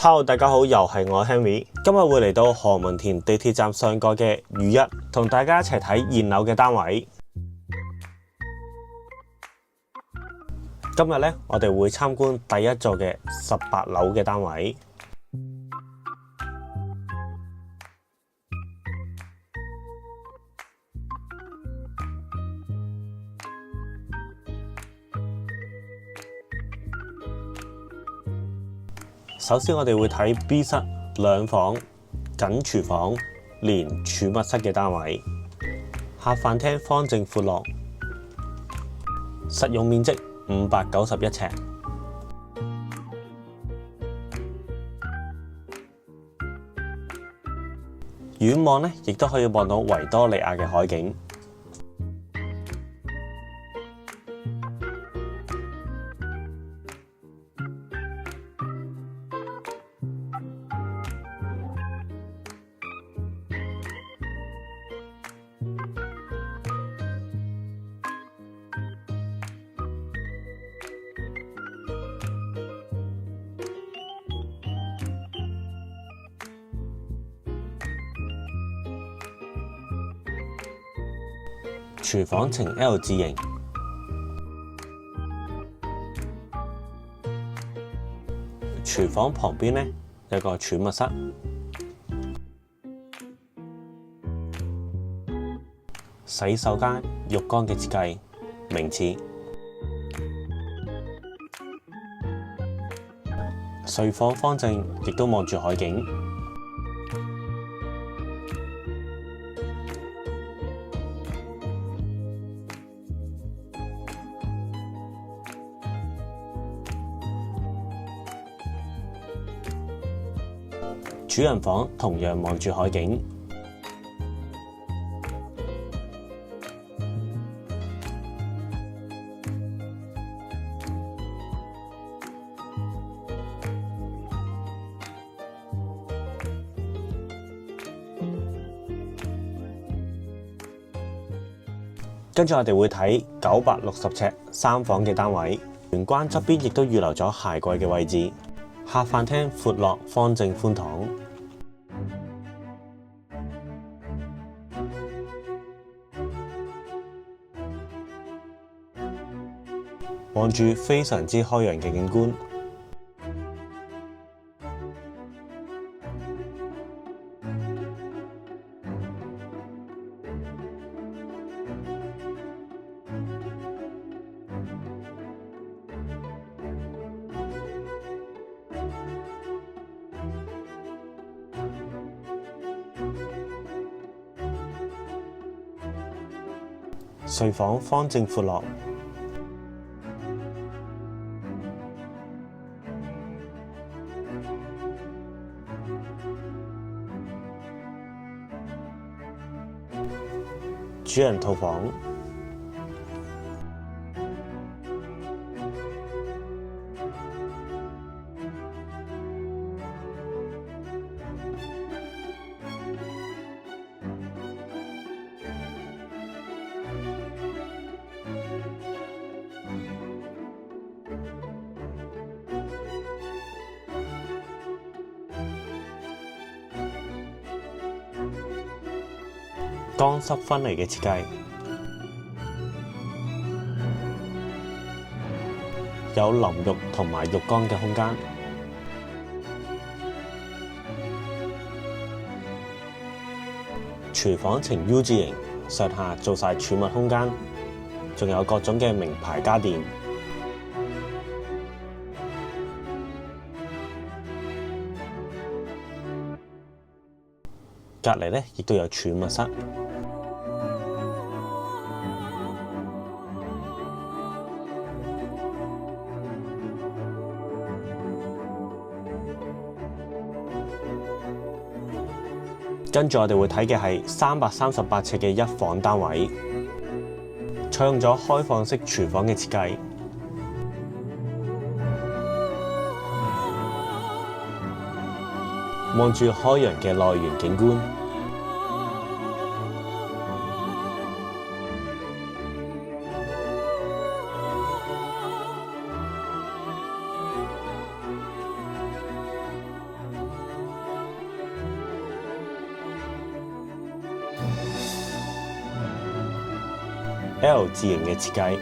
Hello， 大家好，又係我 Henry， 今日會嚟到何文田地鐵站上蓋嘅U1，同大家一齊睇現樓嘅單位。今日呢，我哋會參觀第一座嘅18樓嘅單位。首先我哋會睇 B 室兩房緊廚房連儲物室嘅單位，客飯廳方正闊落，實用面積591尺。遠望呢，亦都可以望到維多利亞嘅海景。廚房呈 L 字形，廚房旁邊呢有個儲物室，洗手間浴缸嘅設計名似，睡房方正，亦都望住海景。主人房同樣望住海景，跟住我哋會睇960尺3房嘅單位，玄關側邊亦都預留咗鞋櫃嘅位置，客飯廳闊落方正寬敞。望住非常之開揚嘅景觀，睡房方正闊落。主人套房，乾濕分離嘅設計，有淋浴同埋浴缸嘅空間。廚房呈 U 字形，上下做晒儲物空間，仲有各種嘅名牌家電。隔離呢，亦都有儲物室。跟住我哋會睇嘅係338尺嘅1房單位，採用咗開放式廚房嘅設計，望住開揚嘅內園景觀。L 字形嘅設計。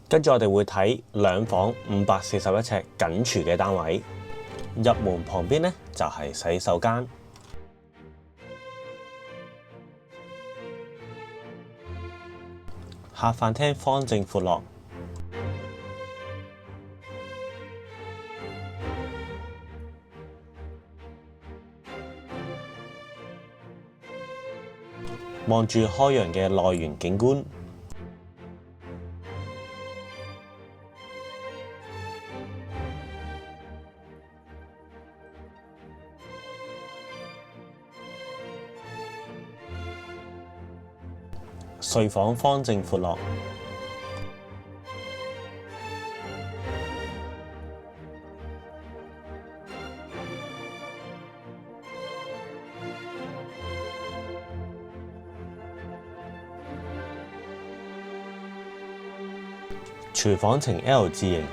跟住我哋會睇兩房541尺緊廚嘅單位，入門旁邊呢就係洗手間，客飯廳方正闊落，望住開揚嘅內園景觀。睡房方正闊落，廚房呈 L 字形。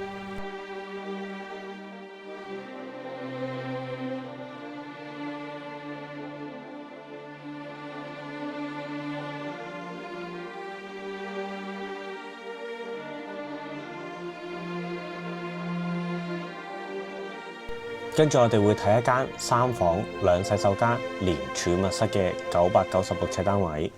跟住我哋會睇一間3房2洗手間連儲物室嘅996尺單位。